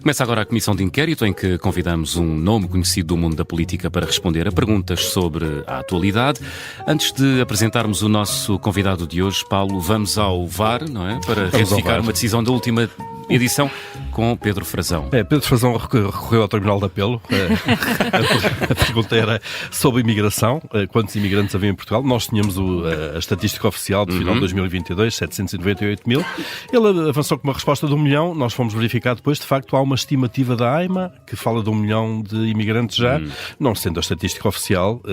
Começa agora a comissão de inquérito em que convidamos um nome conhecido do mundo da política para responder a perguntas sobre a atualidade. Antes de apresentarmos o nosso convidado de hoje, Paulo, vamos ao VAR, não é? Para retificar uma decisão da última edição com Pedro Frazão. Pedro Frazão recorreu ao Tribunal de Apelo. A pergunta era sobre imigração. Quantos imigrantes havia em Portugal? Nós tínhamos a estatística oficial de final de 2022, 798 mil. Ele avançou com uma resposta de 1 milhão. Nós fomos verificar depois, de facto, há uma estimativa da AIMA que fala de 1 milhão de imigrantes já. Não sendo a estatística oficial,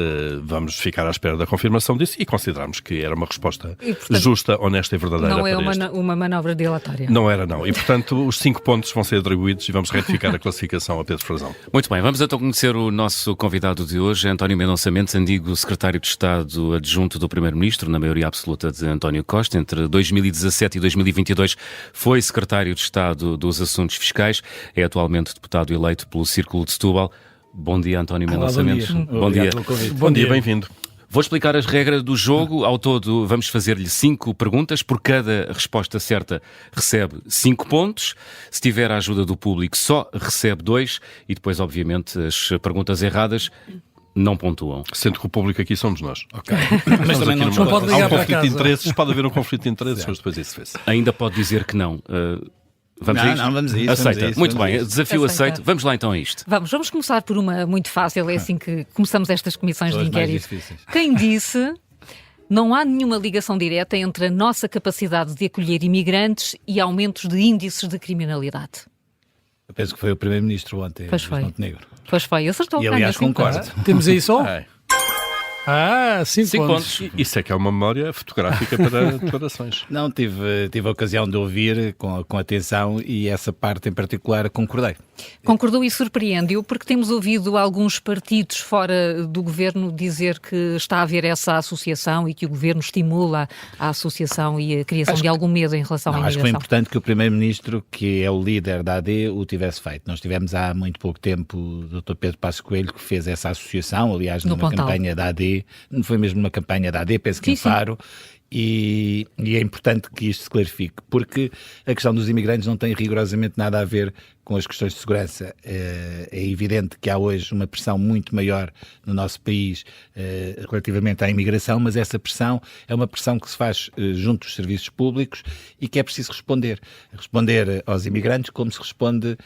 vamos ficar à espera da confirmação disso e consideramos que era uma resposta justa, honesta e verdadeira. Não é uma manobra dilatória. Não era, não. E, portanto, os 5 pontos vão ser atribuídos e vamos retificar a classificação a Pedro Frazão. Muito bem, vamos então conhecer o nosso convidado de hoje, António Mendonça Mendes, antigo secretário de Estado adjunto do Primeiro-Ministro, na maioria absoluta de António Costa. Entre 2017 e 2022 foi secretário de Estado dos Assuntos Fiscais, é atualmente deputado eleito pelo Círculo de Setúbal. Bom dia, António Mendonça Mendes. Bom dia. Bom dia, bem-vindo. Vou explicar as regras do jogo. Ao todo, vamos fazer-lhe 5 perguntas. Por cada resposta certa, recebe 5 pontos. Se tiver a ajuda do público, só recebe 2. E depois, obviamente, as perguntas erradas não pontuam. Sendo que o público aqui somos nós. Ok. Mas também não pode ligar para casa. Pode haver um conflito de interesses, mas depois isso fez. Ainda pode dizer que não. Vamos a isto? Não, vamos a isso. Aceita. Muito bem, desafio aceito. Vamos lá então a isto. Vamos começar por uma muito fácil, é assim que começamos estas comissões de inquérito. Quem disse não há nenhuma ligação direta entre a nossa capacidade de acolher imigrantes e aumentos de índices de criminalidade? Eu penso que foi o Primeiro-Ministro ontem, Pois foi. Montenegro. Pois foi, acertou. E aliás concordo. Temos aí só? É. 5 pontos. Isso é que é uma memória fotográfica para declarações. Não, tive a ocasião de ouvir com atenção e essa parte em particular concordei. Concordou e surpreende-o porque temos ouvido alguns partidos fora do governo dizer que está a haver essa associação e que o governo estimula a associação e a criação de algum medo em relação à imigração. Acho que foi importante que o Primeiro-Ministro, que é o líder da AD, o tivesse feito. Nós tivemos há muito pouco tempo o Dr. Pedro Passos Coelho, que fez essa associação, aliás, numa campanha da AD, não foi mesmo uma campanha da AD, penso que em Faro. E é importante que isto se clarifique, porque a questão dos imigrantes não tem rigorosamente nada a ver com as questões de segurança. É evidente que há hoje uma pressão muito maior no nosso país relativamente à imigração, mas essa pressão é uma pressão que se faz junto dos serviços públicos e que é preciso responder. Responder aos imigrantes como se responde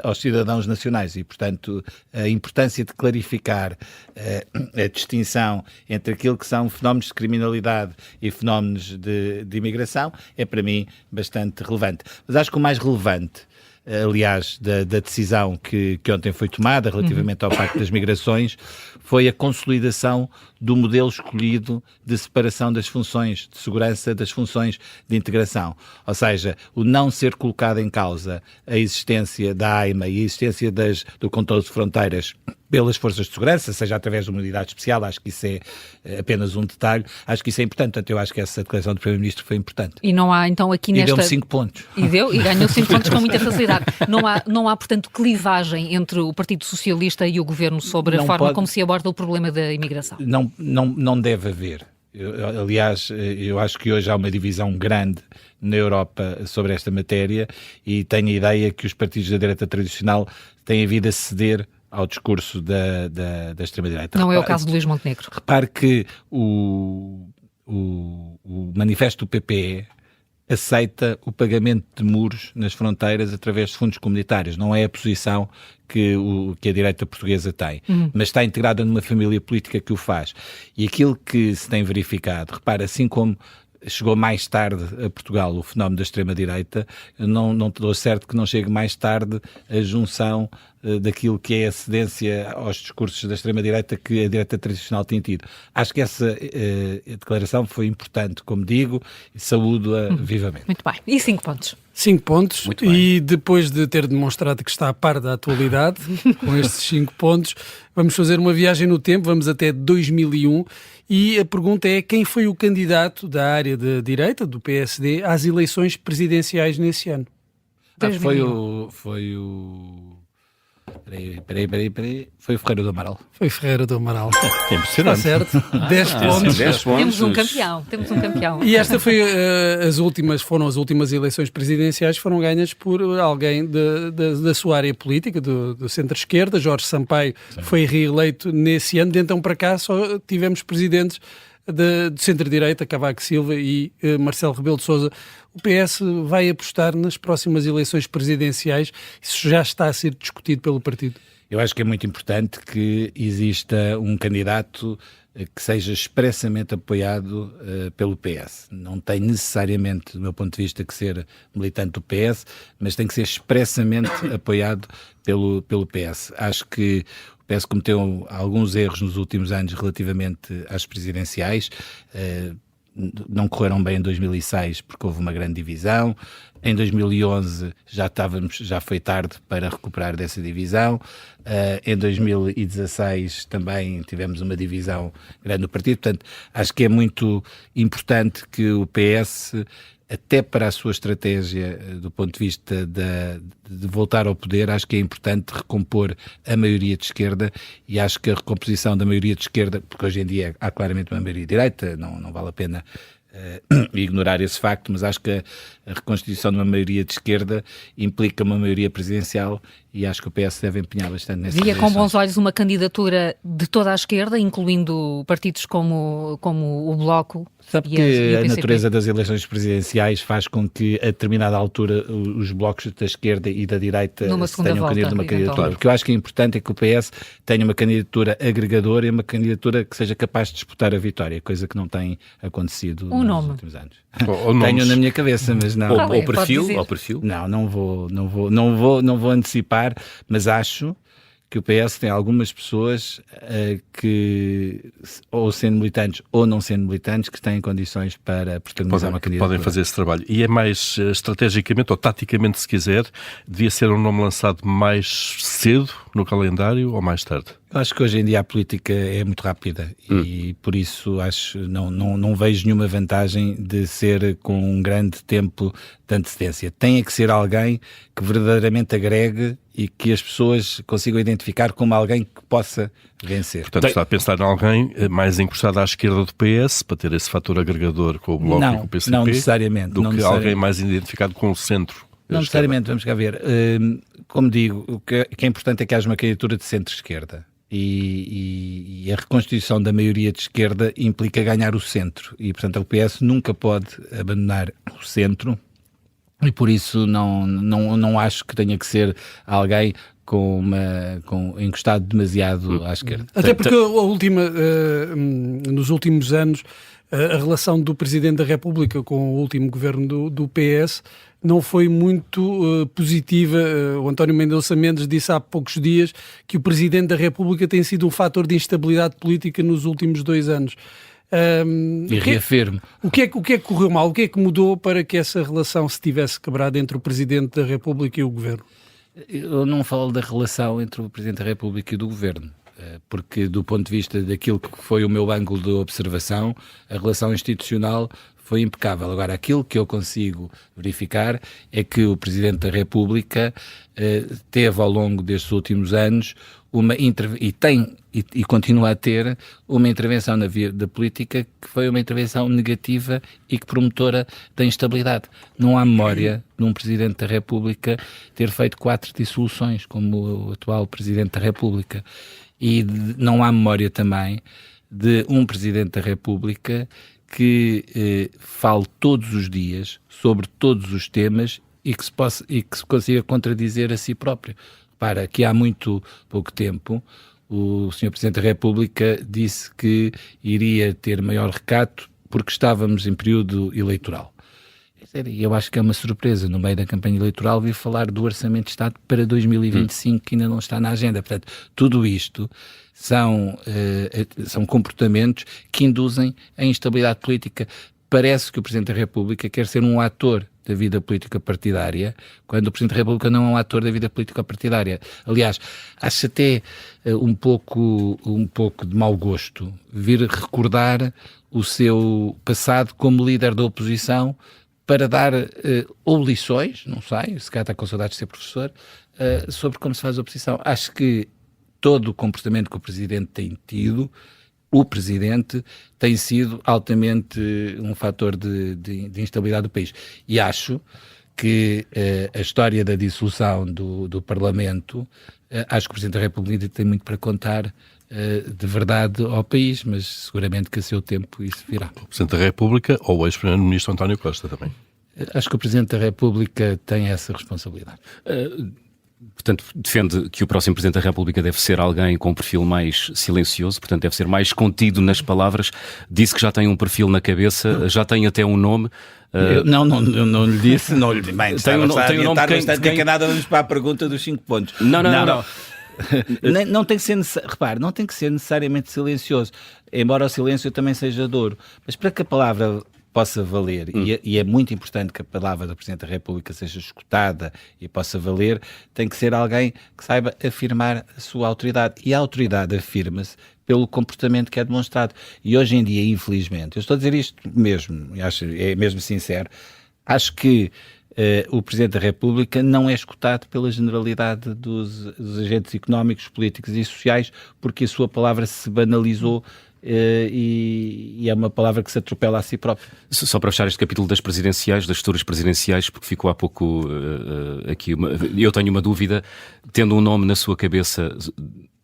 aos cidadãos nacionais e, portanto, a importância de clarificar a distinção entre aquilo que são fenómenos de criminalidade e fenómenos de imigração é, para mim, bastante relevante. Mas acho que o mais relevante, aliás, da decisão que ontem foi tomada relativamente ao Pacto das Migrações, foi a consolidação do modelo escolhido de separação das funções de segurança das funções de integração. Ou seja, o não ser colocado em causa a existência da AIMA e a existência do controle de fronteiras pelas forças de segurança, seja através de uma unidade especial, acho que isso é apenas um detalhe, acho que isso é importante, portanto eu acho que essa declaração do Primeiro-Ministro foi importante. E não há então aqui nesta... E deu-me 5 pontos. E ganhou 5 pontos com muita facilidade. Não há, portanto, clivagem entre o Partido Socialista e o Governo sobre a forma como se aborda o problema da imigração? Não deve haver. Aliás, eu acho que hoje há uma divisão grande na Europa sobre esta matéria e tenho a ideia que os partidos da direita tradicional têm vindo a ceder ao discurso da extrema-direita. Não é o caso de Luís Montenegro. Repare que o manifesto do PPE aceita o pagamento de muros nas fronteiras através de fundos comunitários. Não é a posição que a direita portuguesa tem, mas está integrada numa família política que o faz. E aquilo que se tem verificado, repara, assim como chegou mais tarde a Portugal o fenómeno da extrema-direita, não dou certo que não chegue mais tarde a junção daquilo que é a cedência aos discursos da extrema-direita que a direita tradicional tem tido. Acho que essa declaração foi importante, como digo, e saúdo-a vivamente. Muito bem. E 5 pontos? 5 pontos. E depois de ter demonstrado que está a par da atualidade, com estes 5 pontos, vamos fazer uma viagem no tempo, vamos até 2001, e a pergunta é: quem foi o candidato da área da direita, do PSD, às eleições presidenciais nesse ano? Peraí. Foi o Ferreira do Amaral. Foi Ferreira do Amaral. É impressionante. Está certo. 10 pontos. 10 pontos. Temos um campeão. E esta foi foram as últimas eleições presidenciais, foram ganhas por alguém da sua área política, do centro-esquerda. Jorge Sampaio foi reeleito nesse ano. De então para cá só tivemos presidentes de centro-direita, Cavaco Silva e Marcelo Rebelo de Sousa. O PS vai apostar nas próximas eleições presidenciais? Isso já está a ser discutido pelo partido? Eu acho que é muito importante que exista um candidato que seja expressamente apoiado pelo PS. Não tem necessariamente, do meu ponto de vista, que ser militante do PS, mas tem que ser expressamente apoiado pelo PS. Acho que o PS cometeu alguns erros nos últimos anos relativamente às presidenciais. Não correram bem em 2006 porque houve uma grande divisão. Em 2011 já foi tarde para recuperar dessa divisão. Em 2016 também tivemos uma divisão grande no partido. Portanto, acho que é muito importante que o PS, até para a sua estratégia do ponto de vista de voltar ao poder, acho que é importante recompor a maioria de esquerda, e acho que a recomposição da maioria de esquerda, porque hoje em dia há claramente uma maioria de direita, não vale a pena ignorar esse facto, mas acho que a reconstituição de uma maioria de esquerda implica uma maioria presidencial, e acho que o PS deve empenhar bastante nessa Via com bons olhos uma candidatura de toda a esquerda, incluindo partidos como o Bloco. Sabe que a natureza das eleições presidenciais faz com que, a determinada altura, os blocos da esquerda e da direita tenham uma candidatura. Porque eu acho que é importante que o PS tenha uma candidatura agregadora e uma candidatura que seja capaz de disputar a vitória, coisa que não tem acontecido nos últimos anos. Tenho na minha cabeça, mas não. Ou perfil? Não vou antecipar, mas acho que o PS tem algumas pessoas que, ou sendo militantes ou não sendo militantes, que têm condições para protagonizar uma candidatura. Podem fazer esse trabalho. E é mais estrategicamente, ou taticamente, se quiser, devia ser um nome lançado mais cedo no calendário ou mais tarde? Eu acho que hoje em dia a política é muito rápida e por isso não vejo nenhuma vantagem de ser com um grande tempo de antecedência. Tem que ser alguém que verdadeiramente agregue e que as pessoas consigam identificar como alguém que possa vencer. Portanto, está a pensar em alguém mais encostado à esquerda do PS, para ter esse fator agregador com o Bloco e com o PCP? Não necessariamente. Do que alguém mais identificado com o centro? Não necessariamente, vamos cá ver. Como digo, o que é importante é que haja uma candidatura de centro-esquerda. E a reconstituição da maioria de esquerda implica ganhar o centro. E, portanto, o PS nunca pode abandonar o centro. E por isso não acho que tenha que ser alguém encostado demasiado à esquerda. Até porque nos últimos anos, a relação do Presidente da República com o último governo do PS não foi muito positiva. O António Mendonça Mendes disse há poucos dias que o Presidente da República tem sido um fator de instabilidade política nos últimos 2 anos. E reafirmo. O que é que correu mal? O que é que mudou para que essa relação se tivesse quebrado entre o Presidente da República e o Governo? Eu não falo da relação entre o Presidente da República e do Governo, porque do ponto de vista daquilo que foi o meu ângulo de observação, a relação institucional foi impecável. Agora, aquilo que eu consigo verificar é que o Presidente da República teve ao longo destes últimos anos e continua a ter uma intervenção na via da política que foi uma intervenção negativa e que promotora da instabilidade. Não há memória de um Presidente da República ter feito 4 dissoluções, como o atual Presidente da República. E não há memória também de um Presidente da República que fale todos os dias sobre todos os temas e que se consiga contradizer a si próprio. Para que há muito pouco tempo o Sr. Presidente da República disse que iria ter maior recato porque estávamos em período eleitoral. Eu acho que é uma surpresa, no meio da campanha eleitoral, vir falar do Orçamento de Estado para 2025, que ainda não está na agenda. Portanto, tudo isto são comportamentos que induzem a instabilidade política. Parece que o Presidente da República quer ser um ator da vida política partidária, quando o Presidente da República não é um ator da vida política partidária. Aliás, acho até um pouco de mau gosto vir recordar o seu passado como líder da oposição para dar ou lições, não sei, se calhar está com saudades de ser professor, sobre como se faz oposição. Acho que todo o comportamento que o Presidente tem tido, o Presidente tem sido altamente um fator de instabilidade do país. E acho que a história da dissolução do Parlamento, acho que o Presidente da República tem muito para contar de verdade ao país, mas seguramente que a seu tempo isso virá. O Presidente da República ou o ex-Primeiro-Ministro António Costa também? Acho que o Presidente da República tem essa responsabilidade. Portanto, defende que o próximo Presidente da República deve ser alguém com um perfil mais silencioso, portanto deve ser mais contido nas palavras. Disse que já tem um perfil na cabeça, já tem até um nome. Não lhe disse, não lhe disse. Bem, tem um nome bastante encanado, vamos para a pergunta dos 5 pontos. Não. Não tem que ser repare, não tem que ser necessariamente silencioso, embora o silêncio também seja duro, mas para que a palavra possa valer, e é muito importante que a palavra do Presidente da República seja escutada e possa valer, tem que ser alguém que saiba afirmar a sua autoridade, e a autoridade afirma-se pelo comportamento que é demonstrado. E hoje em dia, infelizmente, eu estou a dizer isto mesmo, é mesmo sincero, acho que o Presidente da República não é escutado pela generalidade dos agentes económicos, políticos e sociais, porque a sua palavra se banalizou e é uma palavra que se atropela a si própria. Só para fechar este capítulo das presidenciais, das futuras presidenciais, porque ficou há pouco aqui eu tenho uma dúvida, tendo um nome na sua cabeça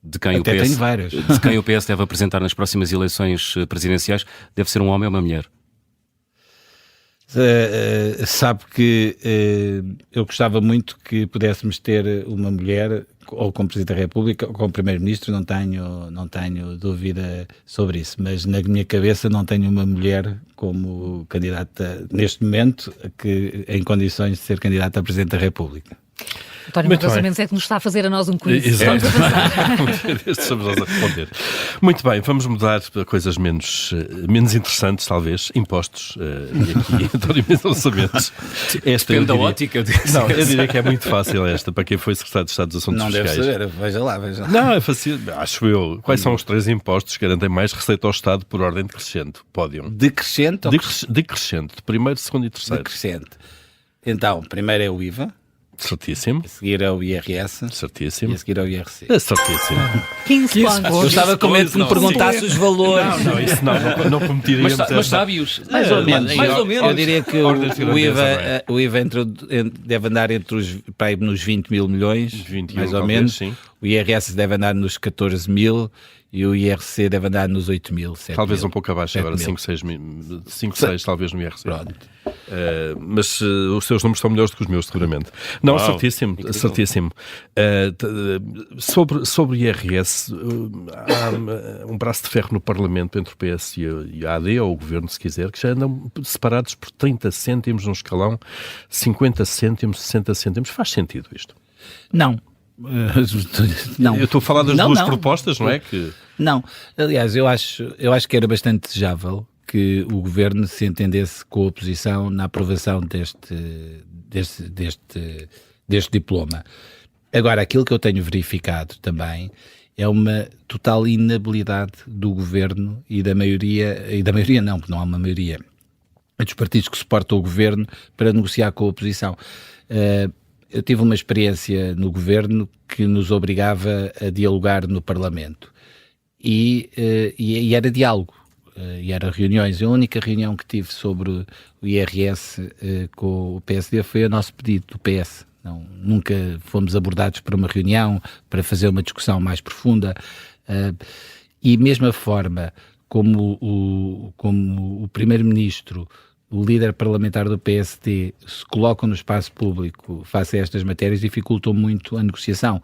de quem o PS deve apresentar nas próximas eleições presidenciais, deve ser um homem ou uma mulher? Sabe que eu gostava muito que pudéssemos ter uma mulher ou como Presidente da República ou como Primeiro-Ministro, não tenho dúvida sobre isso, mas na minha cabeça não tenho uma mulher como candidata neste momento em condições de ser candidata a Presidente da República. António Mendonça Mendes é que nos está a fazer a nós um quiz. Exato. Estamos nós a responder. Muito bem, vamos mudar para coisas menos interessantes, talvez. Impostos. E aqui, António Mendonça Mendes. Depende da ótica. Não, eu diria que é muito fácil esta, para quem foi Secretário de Estado dos Assuntos Fiscais. Não deve saber, veja lá. Não, é fácil, acho eu. Quais são os 3 impostos que garantem mais receita ao Estado por ordem decrescente? Pódio. Decrescente? Decrescente. Primeiro, segundo e terceiro. Decrescente. Então, primeiro é o IVA. Certíssimo. A seguir é o IRS. Certíssimo. E a seguir é o IRC. É certíssimo. 15 pontos. Eu estava com medo que me perguntasse os valores. Não, isso não cometeríamos. Mas sabe-os? Mais ou menos. Eu diria que o IVA deve andar nos 20 mil milhões, 21, mais ou menos. Sim. O IRS deve andar nos 14 mil e o IRC deve andar nos 8 mil. Talvez um pouco abaixo agora, 5, 6 talvez no IRC. Pronto. Mas os seus números são melhores do que os meus, seguramente. Não, Uau, certíssimo. Sobre o IRS, há um braço de ferro no Parlamento entre o PS e a AD, ou o Governo, se quiser, que já andam separados por 30 cêntimos num escalão, 50 cêntimos, 60 cêntimos. Faz sentido isto? Não. Não. Eu estou a falar das duas propostas, não é? Não. Aliás, eu acho que era bastante desejável que o Governo se entendesse com a oposição na aprovação deste diploma. Agora, aquilo que eu tenho verificado também é uma total inabilidade do Governo e da maioria não, porque não há uma maioria, dos partidos que suportam o Governo para negociar com a oposição. Eu tive uma experiência no Governo que nos obrigava a dialogar no Parlamento e era diálogo. E eram reuniões. A única reunião que tive sobre o IRS com o PSD foi o nosso pedido do PS. Nunca fomos abordados para uma reunião, para fazer uma discussão mais profunda. E mesma forma como o Primeiro-Ministro, o líder parlamentar do PSD, se colocam no espaço público face a estas matérias, dificultam muito a negociação.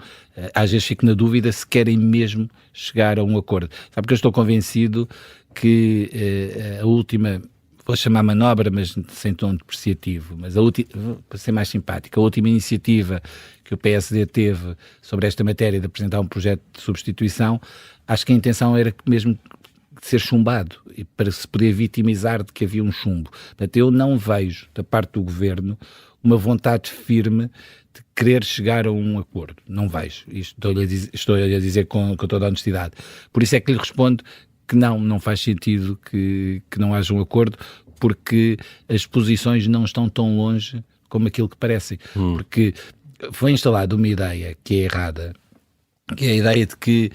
Às vezes fico na dúvida se querem mesmo chegar a um acordo. Sabe que eu estou convencido que a última, vou chamar manobra, mas sem tom depreciativo, mas para ser mais simpática, a última iniciativa que o PSD teve sobre esta matéria de apresentar um projeto de substituição, acho que a intenção era mesmo ser chumbado, e para se poder vitimizar de que havia um chumbo. Portanto, eu não vejo, da parte do Governo, uma vontade firme de querer chegar a um acordo. Não vejo. Estou-lhe a dizer com toda a honestidade. Por isso é que lhe respondo que não faz sentido que não haja um acordo, porque as posições não estão tão longe como aquilo que parecem. Porque foi instalada uma ideia que é errada, que é a ideia de que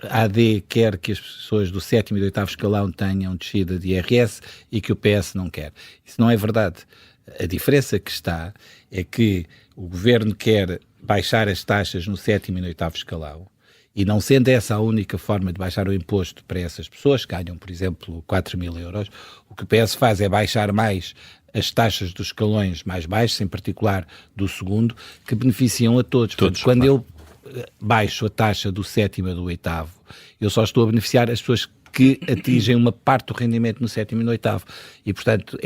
a AD quer que as pessoas do 7º e do 8º escalão tenham descida de IRS e que o PS não quer. Isso não é verdade. A diferença que está é que o Governo quer baixar as taxas no 7º e no 8º escalão, e não sendo essa a única forma de baixar o imposto para essas pessoas, que ganham, por exemplo, 4.000 euros, o que o PS faz é baixar mais as taxas dos escalões mais baixos, em particular do 2º, que beneficiam a todos. Portanto, quando eu baixo a taxa do 7º e do 8º, eu só estou a beneficiar as pessoas que atingem uma parte do rendimento no 7º e no 8º. E, portanto,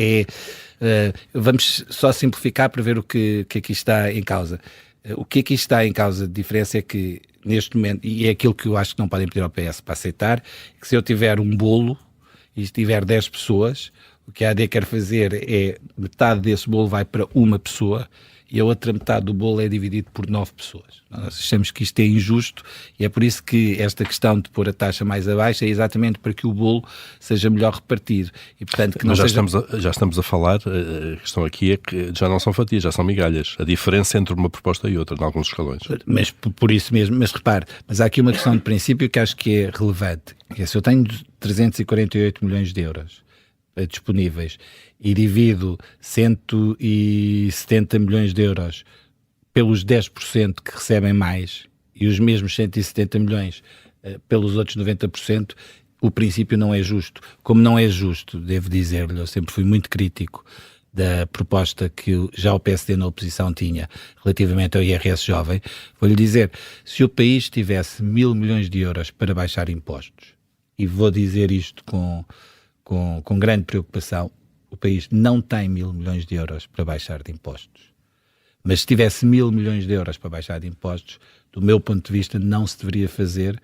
vamos só simplificar para ver o que aqui está em causa. O que aqui está em causa de diferença é que, neste momento, e é aquilo que eu acho que não podem pedir ao PS para aceitar, que se eu tiver um bolo e tiver 10 pessoas, o que a AD quer fazer é metade desse bolo vai para uma pessoa e a outra metade do bolo é dividido por 9 pessoas. Nós achamos que isto é injusto e é por isso que esta questão de pôr a taxa mais abaixo é exatamente para que o bolo seja melhor repartido. E, portanto, que não já estamos a falar, a questão aqui é que já não são fatias, já são migalhas. A diferença entre uma proposta e outra, em alguns escalões. Mas por isso mesmo, mas repare, mas há aqui uma questão de princípio que acho que é relevante. Que é, se eu tenho 348 milhões de euros disponíveis e divido 170 milhões de euros pelos 10% que recebem mais e os mesmos 170 milhões pelos outros 90%, o princípio não é justo. Como não é justo, devo dizer-lhe, eu sempre fui muito crítico da proposta que já o PSD na oposição tinha relativamente ao IRS jovem, vou-lhe dizer, se o país tivesse 1.000 milhões de euros para baixar impostos, e vou dizer isto com grande preocupação, o país não tem 1.000 milhões de euros para baixar de impostos. Mas se tivesse 1.000 milhões de euros para baixar de impostos, do meu ponto de vista, não se deveria fazer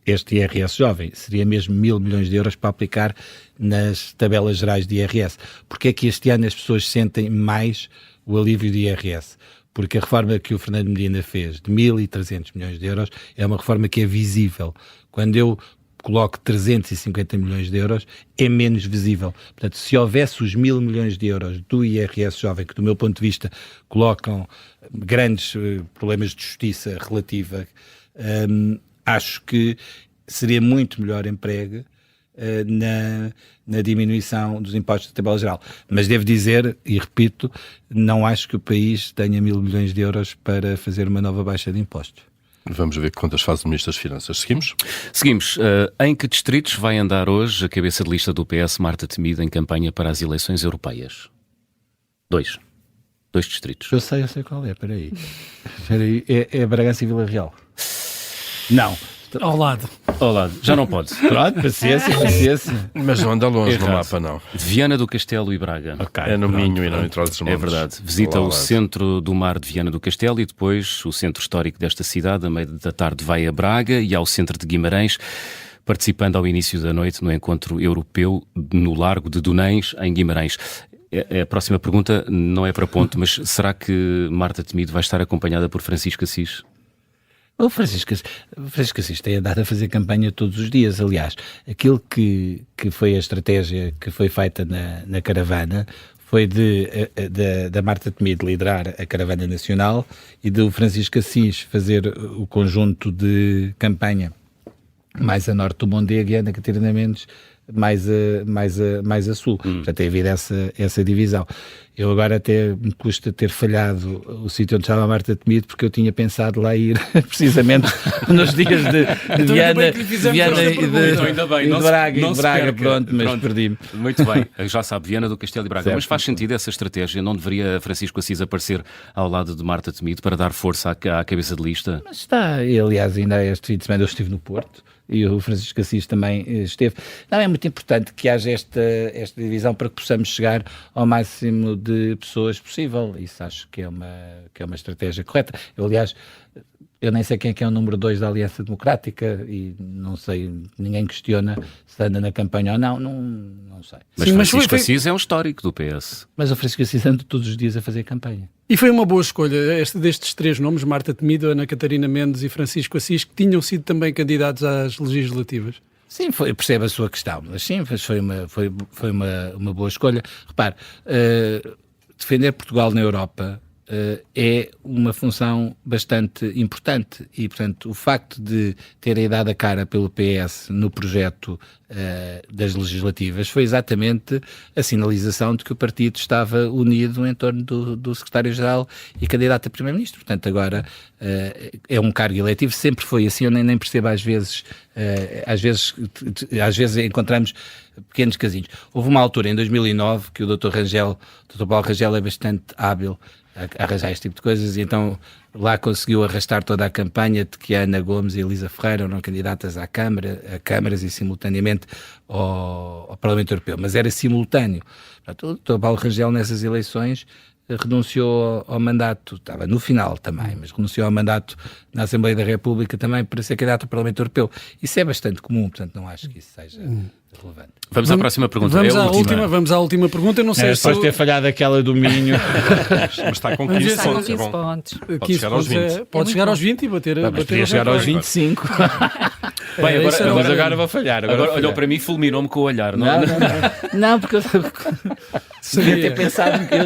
este IRS jovem. Seria mesmo 1.000 milhões de euros para aplicar nas tabelas gerais de IRS. Porque é que este ano as pessoas sentem mais o alívio de IRS? Porque a reforma que o Fernando Medina fez de 1.300 milhões de euros é uma reforma que é visível. Quando eu coloco 350 milhões de euros, é menos visível. Portanto, se houvesse os 1.000 milhões de euros do IRS jovem, que do meu ponto de vista colocam grandes problemas de justiça relativa, acho que seria muito melhor emprego na diminuição dos impostos da tabela geral. Mas devo dizer, e repito, não acho que o país tenha 1.000 milhões de euros para fazer uma nova baixa de impostos. Vamos ver quantas faz o Ministro das Finanças. Seguimos? Seguimos. Em que distritos vai andar hoje a cabeça de lista do PS, Marta Temido, em campanha para as eleições europeias? 2 distritos. Eu sei qual é, espera aí. É Bragança e Vila Real. Não. Ao lado. Já não pode. Pronto, paciência. Mas não anda longe no mapa, não. Viana do Castelo e Braga. Okay, é no Minho e não entre os montes. É verdade. Visita o centro do mar de Viana do Castelo e depois o centro histórico desta cidade. A meio da tarde vai a Braga e ao centro de Guimarães, participando ao início da noite no encontro europeu no Largo de Dunães, em Guimarães. A próxima pergunta não é para ponto, mas será que Marta Temido vai estar acompanhada por Francisco Assis? O Francisco Assis tem andado a fazer campanha todos os dias. Aliás, aquilo que foi a estratégia que foi feita na caravana foi da Marta Temido liderar a caravana nacional e do Francisco Assis fazer o conjunto de campanha mais a norte do Mondego e Ana Catarina Mendes mais a sul. Portanto, tem havido essa divisão. Eu agora até me custa ter falhado o sítio onde estava a Marta Temido, porque eu tinha pensado lá ir precisamente nos dias de Viana e de Braga, pronto, mas perdi-me. Muito bem, já sabe, Viana do Castelo e Braga. Certo. Mas faz sentido essa estratégia? Não deveria Francisco Assis aparecer ao lado de Marta Temido para dar força à cabeça de lista? Mas está, e, aliás, ainda este fim de semana eu estive no Porto, e o Francisco Assis também esteve. Não, é muito importante que haja esta divisão para que possamos chegar ao máximo de pessoas possível. Isso acho que é uma estratégia correta. Aliás, eu nem sei quem é que é o número 2 da Aliança Democrática e não sei, ninguém questiona se anda na campanha ou não sei. Mas Francisco Assis é um histórico do PS. Mas o Francisco Assis anda todos os dias a fazer campanha. E foi uma boa escolha destes 3 nomes, Marta Temido, Ana Catarina Mendes e Francisco Assis, que tinham sido também candidatos às legislativas. Sim, percebo a sua questão, mas sim, foi uma boa escolha. Repare, defender Portugal na Europa é uma função bastante importante e, portanto, o facto de terem dado a cara pelo PS no projeto das legislativas foi exatamente a sinalização de que o partido estava unido em torno do secretário-geral e candidato a primeiro-ministro. Portanto, agora é um cargo eletivo, sempre foi assim, eu nem percebo às vezes encontramos pequenos casinhos. Houve uma altura, em 2009, que o Dr. Paulo Rangel é bastante hábil a arranjar este tipo de coisas, e então lá conseguiu arrastar toda a campanha de que a Ana Gomes e a Elisa Ferreira eram candidatas a câmaras e simultaneamente ao Parlamento Europeu, mas era simultâneo. Portanto, o Dr. Paulo Rangel nessas eleições renunciou ao mandato, estava no final também, mas renunciou ao mandato na Assembleia da República também para ser candidato ao Parlamento Europeu. Isso é bastante comum, portanto não acho que isso seja relevante. Vamos à próxima pergunta. Vamos à última pergunta. Eu não sei se ter falhado aquela do Minho. Mas está com 15 pontos. É bom. Pode chegar aos 20. Pode chegar aos 20 e bater chegar aos 25. Bem, mas agora vou falhar. Agora olhou para mim e fulminou-me com o olhar. Não, porque eu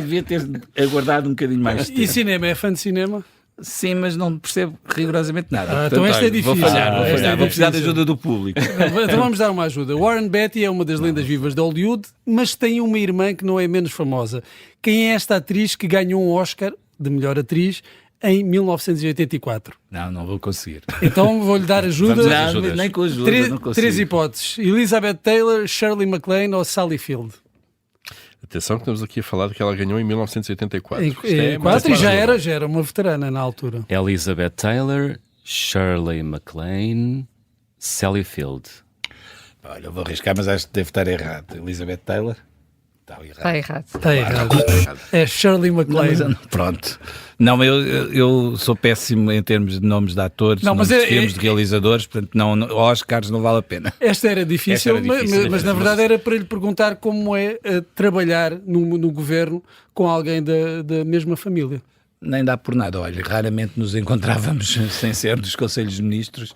devia ter aguardado um bocadinho mais tempo. E cinema? É fã de cinema? Sim, mas não percebo rigorosamente nada. Portanto, então esta é difícil. Vou falhar. Vou precisar da ajuda do público. Então vamos dar uma ajuda. Warren Beatty é uma das lendas vivas de Hollywood, mas tem uma irmã que não é menos famosa. Quem é esta atriz que ganhou um Oscar de melhor atriz em 1984? Não vou conseguir. Então vou-lhe dar ajuda. Nem com ajuda, não consigo. 3 hipóteses. Elizabeth Taylor, Shirley MacLaine ou Sally Field? Atenção que estamos aqui a falar de que ela ganhou em 1984. E já era uma veterana na altura. Elizabeth Taylor, Shirley MacLaine, Sally Field. Olha, eu vou arriscar, mas acho que deve estar errado. Elizabeth Taylor? Está errado. É Shirley MacLaine. Pronto. Não, eu sou péssimo em termos de nomes de atores, de filmes, de realizadores, portanto, Oscars não vale a pena. Esta era difícil, mas na verdade era para lhe perguntar como é trabalhar no governo com alguém da mesma família. Nem dá por nada. Olha, raramente nos encontrávamos sem ser dos Conselhos de Ministros.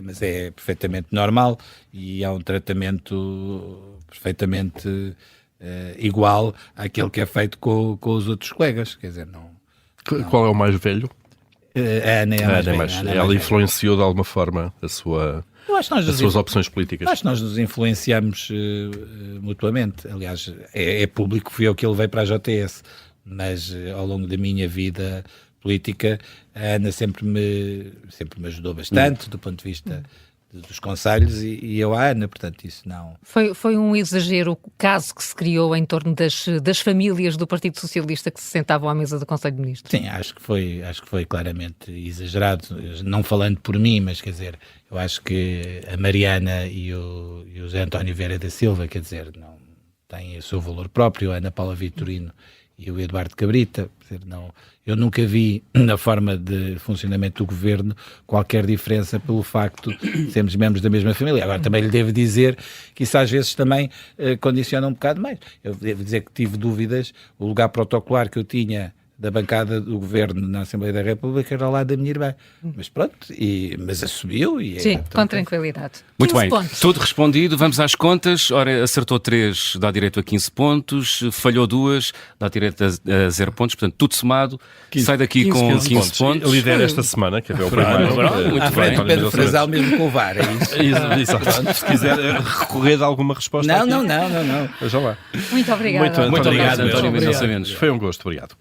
Mas é perfeitamente normal e há um tratamento perfeitamente igual àquele que é feito com os outros colegas. Quer dizer, não. Qual é o mais velho? A Ana é a mais velha. Ela influenciou de alguma forma as suas opções políticas? Acho que nós nos influenciamos mutuamente. Aliás, é público, fui eu que ele veio para a JTS, mas ao longo da minha vida política, a Ana sempre me ajudou bastante do ponto de vista dos conselhos e eu a Ana, portanto isso não... Foi um exagero o caso que se criou em torno das famílias do Partido Socialista que se sentavam à mesa do Conselho de Ministros. Sim, acho que foi claramente exagerado, não falando por mim, mas quer dizer, eu acho que a Mariana e o José António Vieira da Silva, quer dizer, não têm o seu valor próprio, a Ana Paula Vitorino e o Eduardo Cabrita, eu nunca vi na forma de funcionamento do governo qualquer diferença pelo facto de sermos membros da mesma família. Agora também lhe devo dizer que isso às vezes também condiciona um bocado mais. Eu devo dizer que tive dúvidas, o lugar protocolar que eu tinha da bancada do governo na Assembleia da República era ao lado da minha irmã. Mas pronto, mas assumiu e... Sim, com tranquilidade. Muito bem, pontos. Tudo respondido, vamos às contas. Ora, acertou 3, dá direito a 15 pontos, falhou 2, dá direito a 0 pontos, portanto, tudo somado, sai daqui com 15 pontos. Lidera esta semana, que é o primeiro. Muito bem. Pedro Frazão mesmo com o VAR, é isso? Se quiser recorrer de alguma resposta Não. Veja lá. Muito obrigada. Muito obrigado, António Mendonça Mendes. Foi um gosto, obrigado.